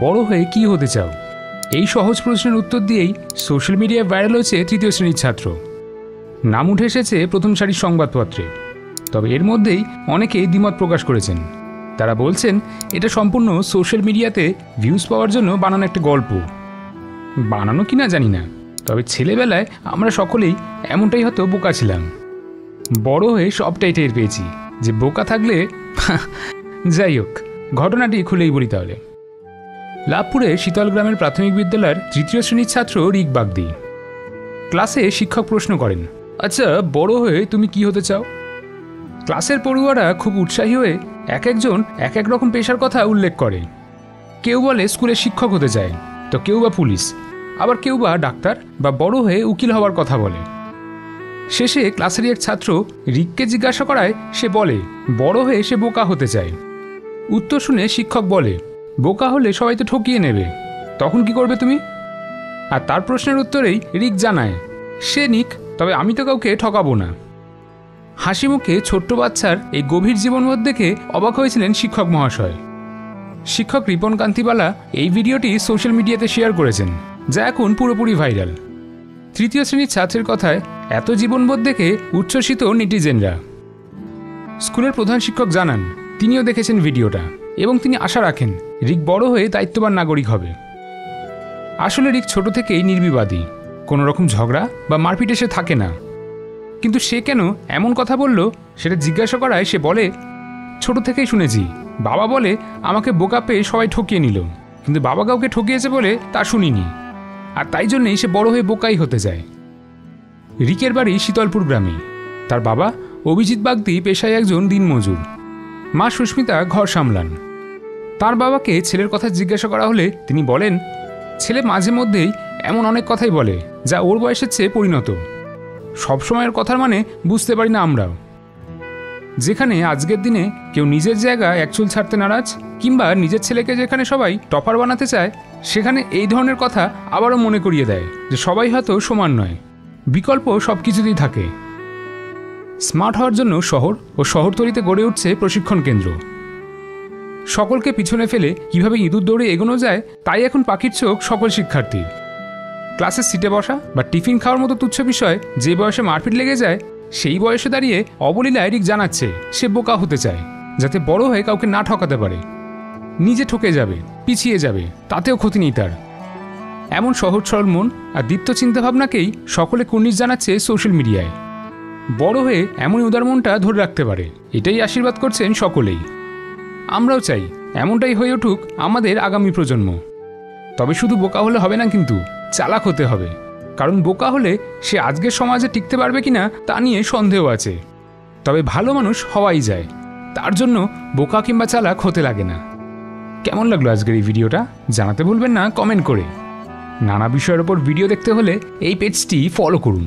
বড় হয়ে কি হতে চাও? এই সহজ প্রশ্নের উত্তর দিয়েই সোশ্যাল মিডিয়ায় ভাইরাল হয়েছে তৃতীয় শ্রেণীর ছাত্র। নাম উঠে এসেছে প্রথম সারির সংবাদপত্রে। তবে এর মধ্যেই অনেকেই দ্বিমত প্রকাশ করেছেন। তারা বলছেন এটা সম্পূর্ণ সোশ্যাল মিডিয়াতে ভিউজ পাওয়ার জন্য বানানো একটা গল্প। বানানো কিনা জানি না, তবে ছেলেবেলায় আমরা সকলেই এমনটাই হয়তো বোকা ছিলাম। বড় হয়ে সবটাই টের পেয়েছি যে বোকা থাকলে যাই হোক, ঘটনাটি খুলেই বলি তাহলে। লাভপুরে শীতল গ্রামের প্রাথমিক বিদ্যালয়ের তৃতীয় শ্রেণীর ছাত্র রিক বাগদি। ক্লাসে শিক্ষক প্রশ্ন করেন, আচ্ছা বড় হয়ে তুমি কি হতে চাও? ক্লাসের পড়ুয়ারা খুব উৎসাহী হয়ে এক একজন এক এক রকম পেশার কথা উল্লেখ করে। কেউ বলে স্কুলে শিক্ষক হতে চায়, তো কেউ বা পুলিশ, আবার কেউ বা ডাক্তার বা বড় হয়ে উকিল হওয়ার কথা বলে। শেষে ক্লাসেরই এক ছাত্র রিককে জিজ্ঞাসা করায় সে বলে বড় হয়ে সে বোকা হতে চায়। উত্তর শুনে শিক্ষক বলে, বোকা হলে সবাই তো ঠকিয়ে নেবে, তখন কি করবে তুমি? আর তার প্রশ্নের উত্তরেই রিক জানায়, সে নিক, তবে আমি তো কাউকে ঠকাবো না। হাসি মুখে ছোট্ট বাচ্চার এই গভীর জীবনবোধ দেখে অবাক হয়েছিলেন শিক্ষক মহাশয়। শিক্ষক রিপন কান্তিবালা এই ভিডিওটি সোশ্যাল মিডিয়াতে শেয়ার করেছেন, যা এখন পুরোপুরি ভাইরাল। তৃতীয় শ্রেণীর ছাত্রের কথায় এত জীবনবোধ দেখে উচ্ছ্বসিত নেটিজেনরা। স্কুলের প্রধান শিক্ষক জানান তিনিও দেখেছেন ভিডিওটা এবং তিনি আশা রাখেন রিক বড় হয়ে দায়িত্ববান নাগরিক হবে। আসলে রিক ছোট থেকেই নির্বিবাদী, কোনো রকম ঝগড়া বা মারপিট এসে থাকে না। কিন্তু সে কেন এমন কথা বলল সেটা জিজ্ঞাসা করায় সে বলে, ছোট থেকেই শুনেছি বাবা বলে আমাকে বোকা পেয়ে সবাই ঠকিয়ে নিল, কিন্তু বাবা কাউকে ঠকিয়েছে বলে তা শুনিনি, আর তাই জন্যেই সে বড় হয়ে বোকাই হতে চায়। রিকের বাড়ি শীতলপুর গ্রামে। তার বাবা অভিজিৎ বাগদি পেশায় একজন দিনমজুর, মা সুস্মিতা ঘর সামলান। তার বাবাকে ছেলের কথা জিজ্ঞাসা করা হলে তিনি বলেন, ছেলে মাঝে মধ্যেই এমন অনেক কথাই বলে যা ওর বয়সের চেয়ে পরিণত। সবসময়ের কথার মানে বুঝতে পারি না আমরাও। যেখানে আজকের দিনে কেউ নিজের জায়গায় এক চুল ছাড়তে নারাজ, কিংবা নিজের ছেলেকে যেখানে সবাই টপার বানাতে চায়, সেখানে এই ধরনের কথা আবারও মনে করিয়ে দেয় যে সবাই হয়তো সমান নয়, বিকল্প সব কিছুতেই থাকে। স্মার্ট হওয়ার জন্য শহর ও শহরতলিতে গড়ে উঠছে প্রশিক্ষণ কেন্দ্র। সকলকে পিছনে ফেলে কিভাবে ইঁদুর দৌড়ে এগোনো যায় তাই এখন পাখির চোখ সকল শিক্ষার্থীর। ক্লাসের সিটে বসা বা টিফিন খাওয়ার মতো তুচ্ছ বিষয় যে বয়সে মারপিট লেগে যায়, সেই বয়সে দাঁড়িয়ে অবলীলায় রিক জানাচ্ছে সে বোকা হতে চায়, যাতে বড় হয়ে কাউকে না ঠকাতে পারে। নিজে ঠকে যাবে, পিছিয়ে যাবে, তাতেও ক্ষতি নেই তার। এমন সহজ সরল মন আর দীপ্ত চিন্তাভাবনাকেই সকলে কুর্নিশ জানাচ্ছে সোশ্যাল মিডিয়ায়। বড় হয়ে এমনই উদার মনটা ধরে রাখতে পারে, এটাই আশীর্বাদ করছেন সকলেই। আমরাও চাই এমনটাই হয়ে উঠুক আমাদের আগামী প্রজন্ম। তবে শুধু বোকা হলে হবে না, কিন্তু চালাক হতে হবে। কারণ বোকা হলে সে আজকের সমাজে টিকতে পারবে কিনা তা নিয়ে সন্দেহ আছে। তবে ভালো মানুষ হওয়াই যায়, তার জন্য বোকা কিংবা চালাক হতে লাগে না। কেমন লাগলো আজকের এই ভিডিওটা জানাতে ভুলবেন না কমেন্ট করে। নানা বিষয়ের ওপর ভিডিও দেখতে হলে এই পেজটি ফলো করুন।